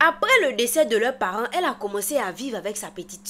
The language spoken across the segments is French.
Après le décès de leurs parents, elle a commencé à vivre avec sa petite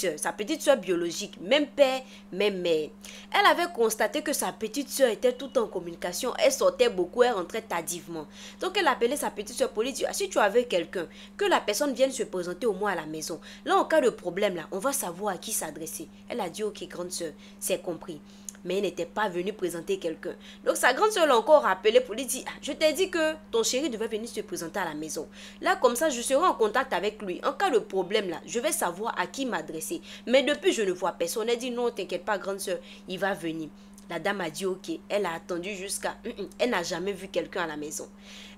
sœur biologique, même père, même mère. Elle avait constaté que sa petite sœur était tout en communication, elle sortait beaucoup, elle rentrait tardivement. Donc elle appelait sa petite sœur pour lui dire, ah, si tu avais quelqu'un, que la personne vienne se présenter au moins à la maison. Là, en cas de problème, là, on va savoir à qui s'adresser. Elle a dit, ok, grande sœur, c'est compris. Mais elle n'était pas venue présenter quelqu'un. Donc sa grande soeur l'a encore rappelé pour lui dire, ah, je t'ai dit que ton chéri devait venir se présenter à la maison. Là, comme ça, je serai en contact avec lui. En cas de problème, là, je vais savoir à qui m'adresser. Mais depuis, je ne vois personne. Elle dit, non, t'inquiète pas, grande soeur, il va venir. La dame a dit ok, elle a attendu jusqu'à... Elle n'a jamais vu quelqu'un à la maison.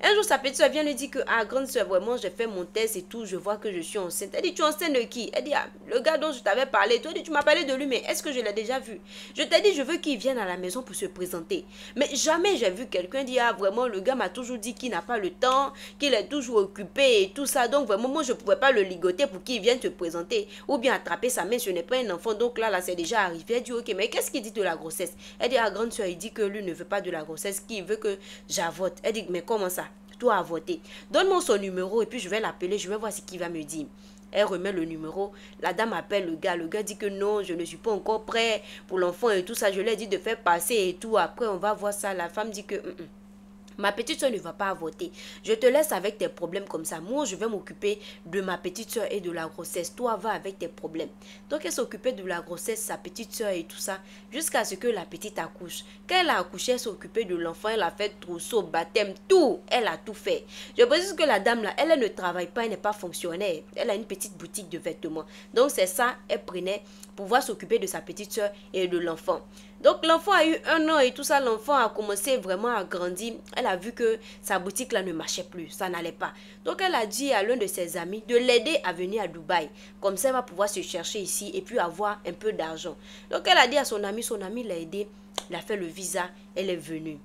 Un jour, sa petite soeur vient lui dire que, ah, grande soeur, vraiment, j'ai fait mon test et tout, je vois que je suis enceinte. Elle dit, tu es enceinte de qui? Elle dit, ah, le gars dont je t'avais parlé. Toi, tu m'as parlé de lui, mais est-ce que je l'ai déjà vu? Je t'ai dit, je veux qu'il vienne à la maison pour se présenter. Mais jamais j'ai vu quelqu'un dire, ah, vraiment, le gars m'a toujours dit qu'il n'a pas le temps, qu'il est toujours occupé et tout ça. Donc, vraiment, moi, je ne pouvais pas le ligoter pour qu'il vienne se présenter. Ou bien attraper sa main, ce n'est pas un enfant. Donc là, c'est déjà arrivé. Elle dit, ok, mais qu'est-ce qu'il dit de la grossesse? Elle dit, ah, grande soeur, il dit que lui ne veut pas de la grossesse, qu'il veut que j'avorte. Elle dit, mais comment ça? Toi avorter. Donne-moi son numéro et puis je vais l'appeler, je vais voir ce qu'il va me dire. Elle remet le numéro, la dame appelle le gars dit que non, je ne suis pas encore prêt pour l'enfant et tout ça. Je lui ai dit de faire passer et tout, après on va voir ça. La femme dit que... Ma petite soeur ne va pas avorter. Je te laisse avec tes problèmes comme ça. Moi, je vais m'occuper de ma petite soeur et de la grossesse. Toi, va avec tes problèmes. Donc, elle s'occupait de la grossesse, sa petite soeur et tout ça, jusqu'à ce que la petite accouche. Quand elle a accouché, elle s'occupait de l'enfant. Elle a fait trousseau, baptême, tout. Elle a tout fait. Je précise que la dame là, elle ne travaille pas, elle n'est pas fonctionnaire. Elle a une petite boutique de vêtements. Donc, c'est ça, elle prenait pour pouvoir s'occuper de sa petite soeur et de l'enfant. Donc l'enfant a eu 1 an et tout ça, l'enfant a commencé vraiment à grandir. Elle a vu que sa boutique là ne marchait plus, ça n'allait pas. Donc elle a dit à l'un de ses amis de l'aider à venir à Dubaï. Comme ça, elle va pouvoir se chercher ici et puis avoir un peu d'argent. Donc elle a dit à son ami l'a aidé, il a fait le visa, elle est venue.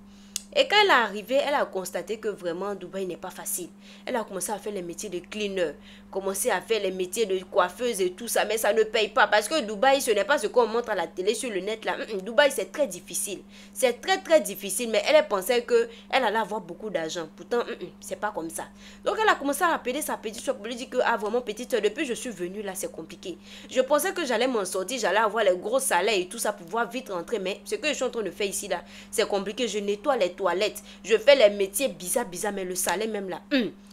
Et quand elle est arrivée, elle a constaté que vraiment Dubaï n'est pas facile. Elle a commencé à faire les métiers de cleaner, commencé à faire les métiers de coiffeuse et tout ça, mais ça ne paye pas parce que Dubaï, ce n'est pas ce qu'on montre à la télé sur le net là. Dubaï, c'est très difficile. C'est très très difficile, mais elle pensait que elle allait avoir beaucoup d'argent. Pourtant, c'est pas comme ça. Donc elle a commencé à appeler sa petite soeur pour lui dire que, ah vraiment petite soeur, depuis que je suis venue là, c'est compliqué. Je pensais que j'allais m'en sortir, j'allais avoir les gros salaires et tout ça pour pouvoir vite rentrer, mais ce que je suis en train de faire ici là, c'est compliqué. Je nettoie les toilettes, je fais les métiers bizarres, mais le salaire même là,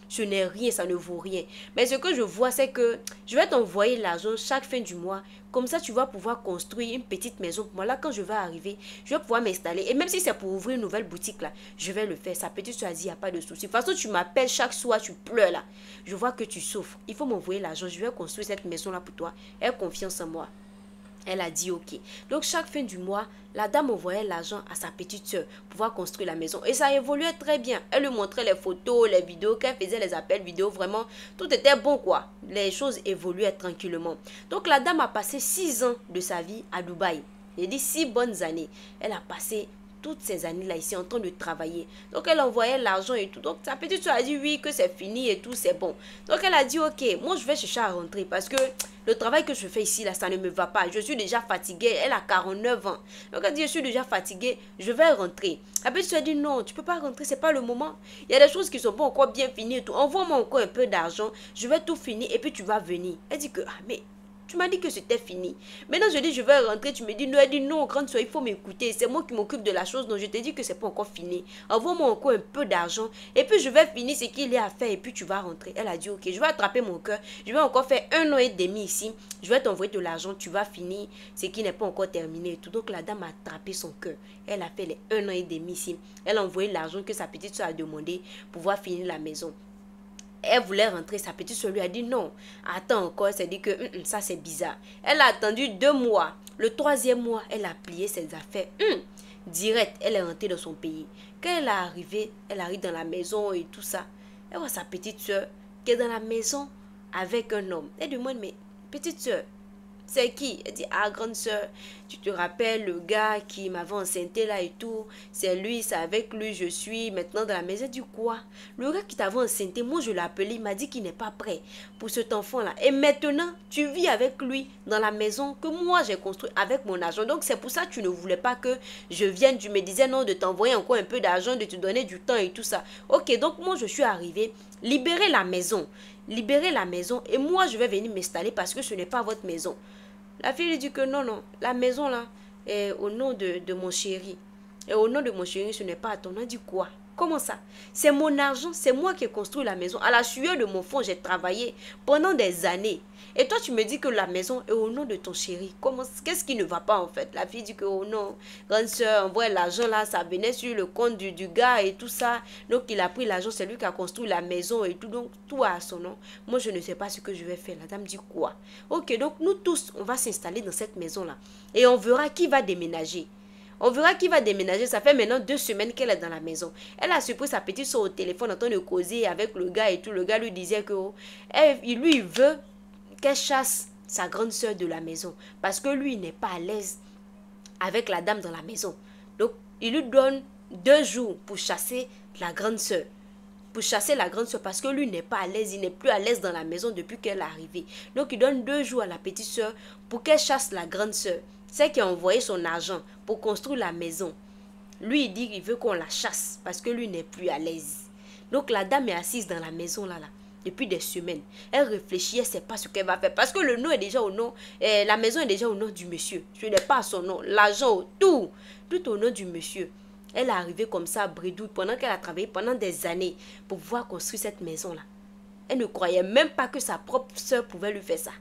ce n'est rien, ça ne vaut rien. Mais ce que je vois, c'est que je vais t'envoyer l'argent chaque fin du mois. Comme ça, tu vas pouvoir construire une petite maison pour moi. Là, quand je vais arriver, je vais pouvoir m'installer. Et même si c'est pour ouvrir une nouvelle boutique, là, je vais le faire. Sa petite soeur a dit, il n'y a pas de souci. De toute façon, tu m'appelles chaque soir, tu pleures là. Je vois que tu souffres. Il faut m'envoyer l'argent. Je vais construire cette maison-là pour toi. Aie confiance en moi. Elle a dit ok. Donc chaque fin du mois, la dame envoyait l'argent à sa petite soeur pour pouvoir construire la maison. Et ça évoluait très bien. Elle lui montrait les photos, les vidéos, qu'elle faisait les appels vidéo. Vraiment, tout était bon quoi. Les choses évoluaient tranquillement. Donc la dame a passé 6 ans de sa vie à Dubaï. J'ai dit 6 bonnes années. Elle a passé toutes ces années-là ici en train de travailler. Donc elle envoyait l'argent et tout. Donc sa petite soeur a dit oui, que c'est fini et tout, c'est bon. Donc elle a dit ok, moi je vais chercher à rentrer parce que le travail que je fais ici là, ça ne me va pas. Je suis déjà fatiguée. Elle a 49 ans. Donc elle dit je suis déjà fatiguée, je vais rentrer. La petite soeur a dit non, tu peux pas rentrer, c'est pas le moment. Il y a des choses qui sont pas encore bien finies et tout. Envoie-moi encore un peu d'argent, je vais tout finir et puis tu vas venir. Elle dit que ah mais tu m'as dit que c'était fini. Maintenant, je dis, je vais rentrer. Tu me dis, non, elle dit, non, grande soeur, il faut m'écouter. C'est moi qui m'occupe de la chose. Donc, je te dis que c'est pas encore fini. Envoie-moi encore un peu d'argent. Et puis, je vais finir ce qu'il y a à faire. Et puis, tu vas rentrer. Elle a dit, ok, je vais attraper mon cœur. Je vais encore faire 1 an et demi ici. Je vais t'envoyer de l'argent. Tu vas finir ce qui n'est pas encore terminé et tout. Donc, la dame a attrapé son cœur. Elle a fait les 1 an et demi ici. Elle a envoyé l'argent que sa petite soeur a demandé pour pouvoir finir la maison. Elle voulait rentrer, sa petite soeur lui a dit non. Attends encore, elle s'est dit que ça c'est bizarre. Elle a attendu 2 mois. Le 3e mois, elle a plié ses affaires. Direct, elle est rentrée dans son pays. Quand elle est arrivée, elle arrive dans la maison et tout ça. Elle voit sa petite soeur qui est dans la maison avec un homme. Elle demande, mais petite soeur, c'est qui? Elle dit, ah, grande soeur, tu te rappelles le gars qui m'avait enceinté là et tout? C'est lui, c'est avec lui, je suis maintenant dans la maison. Elle dit, quoi? Le gars qui t'avait enceinté, moi je l'ai appelé, il m'a dit qu'il n'est pas prêt pour cet enfant-là. Et maintenant, tu vis avec lui dans la maison que moi j'ai construite avec mon argent. Donc c'est pour ça que tu ne voulais pas que je vienne. Tu me disais non, de t'envoyer encore un peu d'argent, de te donner du temps et tout ça. Ok, donc moi je suis arrivée, libérer la maison. libérez la maison et moi je vais venir m'installer parce que ce n'est pas votre maison. La fille lui dit que non, non, la maison là est au nom de mon chéri. Et au nom de mon chéri, ce n'est pas à ton nom. Elle dit quoi? Comment ça? C'est mon argent, c'est moi qui ai construit la maison. À la sueur de mon front, j'ai travaillé pendant des années. Et toi, tu me dis que la maison est au nom de ton chéri. Comment? Qu'est-ce qui ne va pas en fait? La fille dit que oh non, grande soeur, envoie l'argent là, ça venait sur le compte du gars et tout ça. Donc il a pris l'argent, c'est lui qui a construit la maison et tout. Donc tout a son nom. Moi, je ne sais pas ce que je vais faire. La dame dit quoi? Ok, donc nous tous, on va s'installer dans cette maison là. Et on verra qui va déménager. On verra qui va déménager. Ça fait maintenant 2 semaines qu'elle est dans la maison. Elle a surpris sa petite soeur au téléphone en train de causer avec le gars et tout. Le gars lui disait que lui, il veut qu'elle chasse sa grande soeur de la maison. Parce que lui, il n'est pas à l'aise avec la dame dans la maison. Donc, il lui donne 2 jours pour chasser la grande soeur. Pour chasser la grande soeur parce que lui n'est pas à l'aise. Il n'est plus à l'aise dans la maison depuis qu'elle est arrivée. Donc, il donne 2 jours à la petite soeur pour qu'elle chasse la grande soeur. C'est qui a envoyé son argent pour construire la maison. Lui, il dit qu'il veut qu'on la chasse parce que lui n'est plus à l'aise. Donc, la dame est assise dans la maison là, depuis des semaines. Elle réfléchit, elle ne sait pas ce qu'elle va faire. Parce que le nom est déjà au nom, la maison est déjà au nom du monsieur. Ce n'est pas son nom. L'argent, tout au nom du monsieur. Elle est arrivée comme ça à Bredouille pendant qu'elle a travaillé pendant des années pour pouvoir construire cette maison là. Elle ne croyait même pas que sa propre soeur pouvait lui faire ça.